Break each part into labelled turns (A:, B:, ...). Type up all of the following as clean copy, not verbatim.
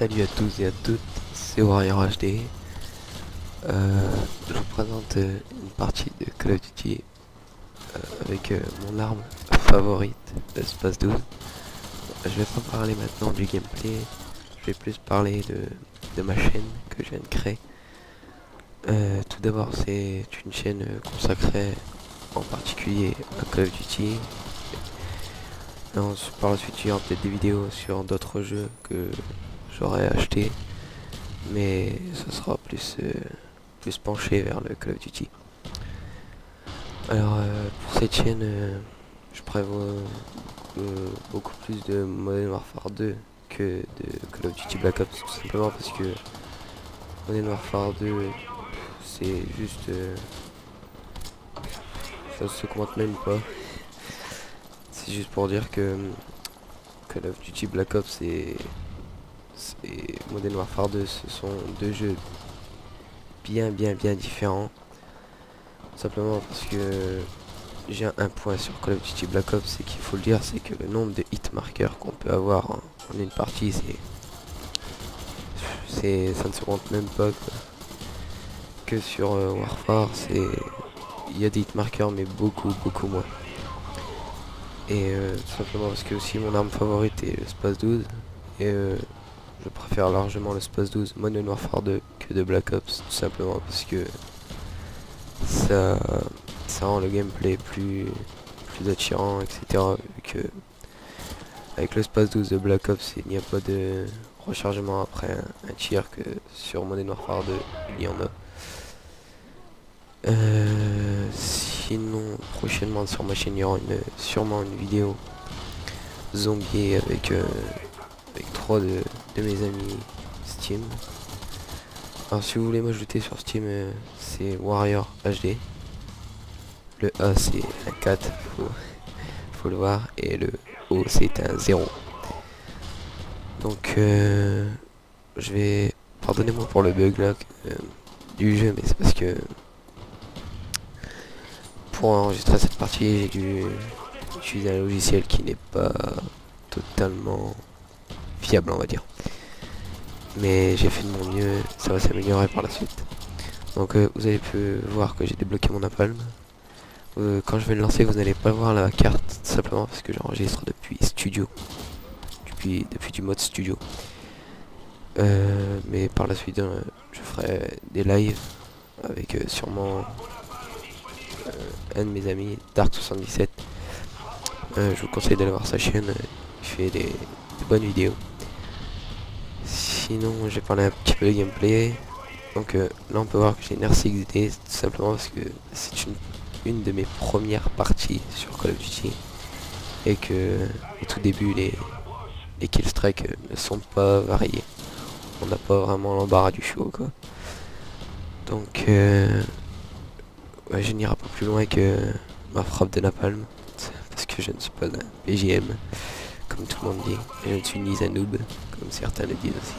A: Salut à tous et à toutes, c'est Warrior HD. Je vous présente une partie de Call of Duty avec mon arme favorite, le Space 12. Je vais pas parler maintenant du gameplay, je vais plus parler de ma chaîne que je viens de créer. Tout d'abord, c'est une chaîne consacrée en particulier à Call of Duty. Par la suite, il y aura peut-être des vidéos sur d'autres jeux que j'aurais acheté, mais ce sera plus penché vers le Call of Duty. Alors pour cette chaîne, je prévois beaucoup plus de Modern Warfare 2 que de Call of Duty Black Ops, tout simplement parce que Modern Warfare 2 c'est juste ça se commente même pas. C'est juste pour dire que Call of Duty Black Ops et Modern Warfare 2, ce sont deux jeux bien différents. Simplement parce que j'ai un point sur Call of Duty Black Ops, c'est qu'il faut le dire, c'est que le nombre de hit marqueurs qu'on peut avoir en une partie, ça ne se compte même pas quoi. Que sur Warfare, il y a des hit marqueurs mais beaucoup moins. Et tout simplement parce que aussi mon arme favorite est le Space 12 et je préfère largement le Space 12 Modern Warfare 2 que de Black Ops, tout simplement parce que ça rend le gameplay plus attirant, etc. Vu que avec le Space 12 de Black Ops, il n'y a pas de rechargement après un tir que sur Modern Warfare 2, il y en a. Sinon, prochainement sur ma chaîne, il y aura sûrement une vidéo zombie avec 3 de mes amis Steam. Alors si vous voulez m'ajouter sur Steam, c'est Warrior HD. Le A c'est un 4, faut le voir, et le O c'est un 0. Donc je vais... Pardonnez-moi pour le bug là du jeu, mais c'est parce que pour enregistrer cette partie j'ai dû utiliser un logiciel qui n'est pas totalement fiable, on va dire. Mais j'ai fait de mon mieux, ça va s'améliorer par la suite. Donc vous avez pu voir que j'ai débloqué mon napalm. Quand je vais le lancer, vous n'allez pas voir la carte, simplement parce que j'enregistre depuis studio, depuis du mode studio. Mais par la suite, je ferai des lives avec sûrement un de mes amis, Dark77. Je vous conseille d'aller voir sa chaîne, il fait des bonnes vidéos. Sinon, j'ai parlé un petit peu de gameplay. Donc là, on peut voir que j'ai une RCXD, tout simplement parce que c'est une de mes premières parties sur Call of Duty. Et que au tout début, les killstrikes ne sont pas variés. On n'a pas vraiment l'embarras du choix, quoi. Donc, ouais, je n'irai pas plus loin que ma frappe de napalm. Parce que je ne suis pas un PGM, comme tout le monde dit. Et je ne suis ni un noob, comme certains le disent aussi.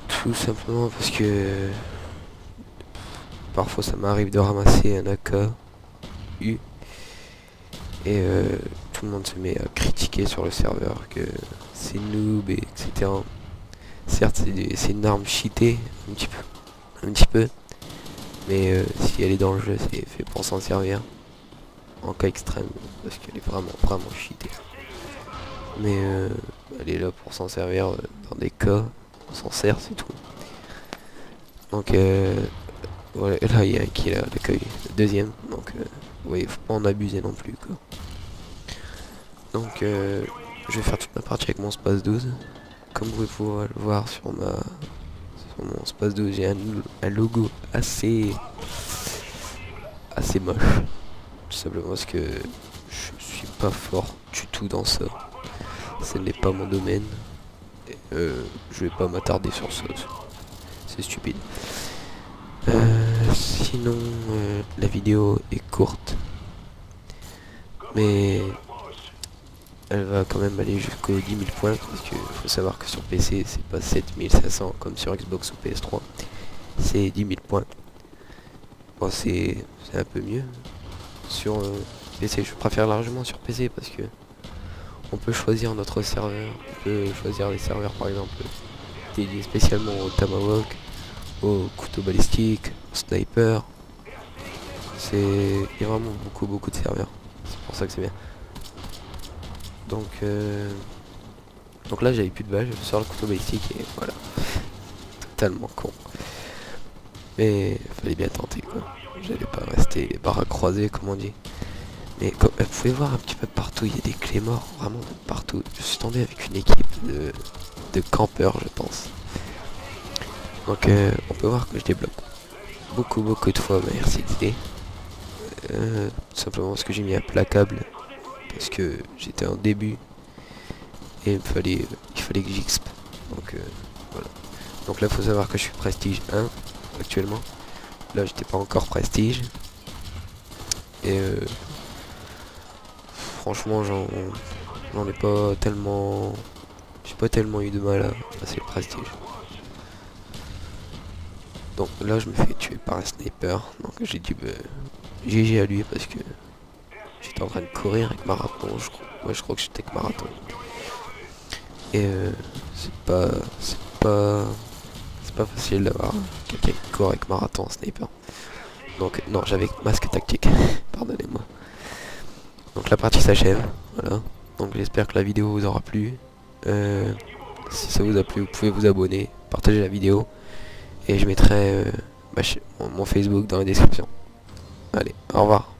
A: Tout simplement parce que parfois ça m'arrive de ramasser un AKU et tout le monde se met à critiquer sur le serveur que c'est noob, et etc. Certes, c'est une arme cheatée un petit peu, mais si elle est dans le jeu, c'est fait pour s'en servir en cas extrême, parce qu'elle est vraiment cheatée. Mais elle est là pour s'en servir dans des cas, on s'en sert, c'est tout. Donc voilà, là il y a un qui a l'accueil, le deuxième, donc vous voyez, faut pas en abuser non plus, quoi. Donc je vais faire toute ma partie avec mon Space 12. Comme vous pouvez le voir sur mon Space 12, j'ai un logo assez moche. Tout simplement parce que je suis pas fort du tout dans ça. Ce n'est pas mon domaine. Et, je vais pas m'attarder sur ça. C'est stupide. Sinon, la vidéo est courte. Mais elle va quand même aller jusqu'aux 10 000 points. Parce qu'il faut savoir que sur PC, c'est pas 7500 comme sur Xbox ou PS3. C'est 10 000 points. Bon, c'est un peu mieux. Sur PC, je préfère largement sur PC parce que on peut choisir notre serveur, on peut choisir des serveurs par exemple dédiés spécialement au Tomahawk, au couteau balistique, au sniper. Il y a vraiment beaucoup de serveurs, c'est pour ça que c'est bien. Donc là j'avais plus de balles, je sors le couteau balistique et voilà, totalement con. Mais fallait bien tenter quoi, j'allais pas rester les bras croisés comme on dit. Mais comme vous pouvez voir un petit peu partout, il y a des clés morts, vraiment partout. Je suis tombé avec une équipe de campeurs je pense. Donc on peut voir que je débloque beaucoup de fois ma RCD. Tout simplement parce que j'ai mis un placable parce que j'étais en début et il fallait que j'exp. Donc voilà. Donc là faut savoir que je suis prestige 1 actuellement. Là j'étais pas encore prestige. Et franchement j'en ai pas tellement. J'ai pas tellement eu de mal à passer le prestige. Donc là je me fais tuer par un sniper. Donc j'ai dit GG à lui parce que j'étais en train de courir avec marathon, je crois. Ouais, je crois que j'étais avec marathon. Et c'est pas facile d'avoir quelqu'un qui court avec marathon en sniper. Donc non, j'avais masque tactique. Pardonnez-moi. Donc la partie s'achève. Voilà. Donc j'espère que la vidéo vous aura plu. Si ça vous a plu, vous pouvez vous abonner, partager la vidéo. Et je mettrai mon Facebook dans la description. Allez, au revoir.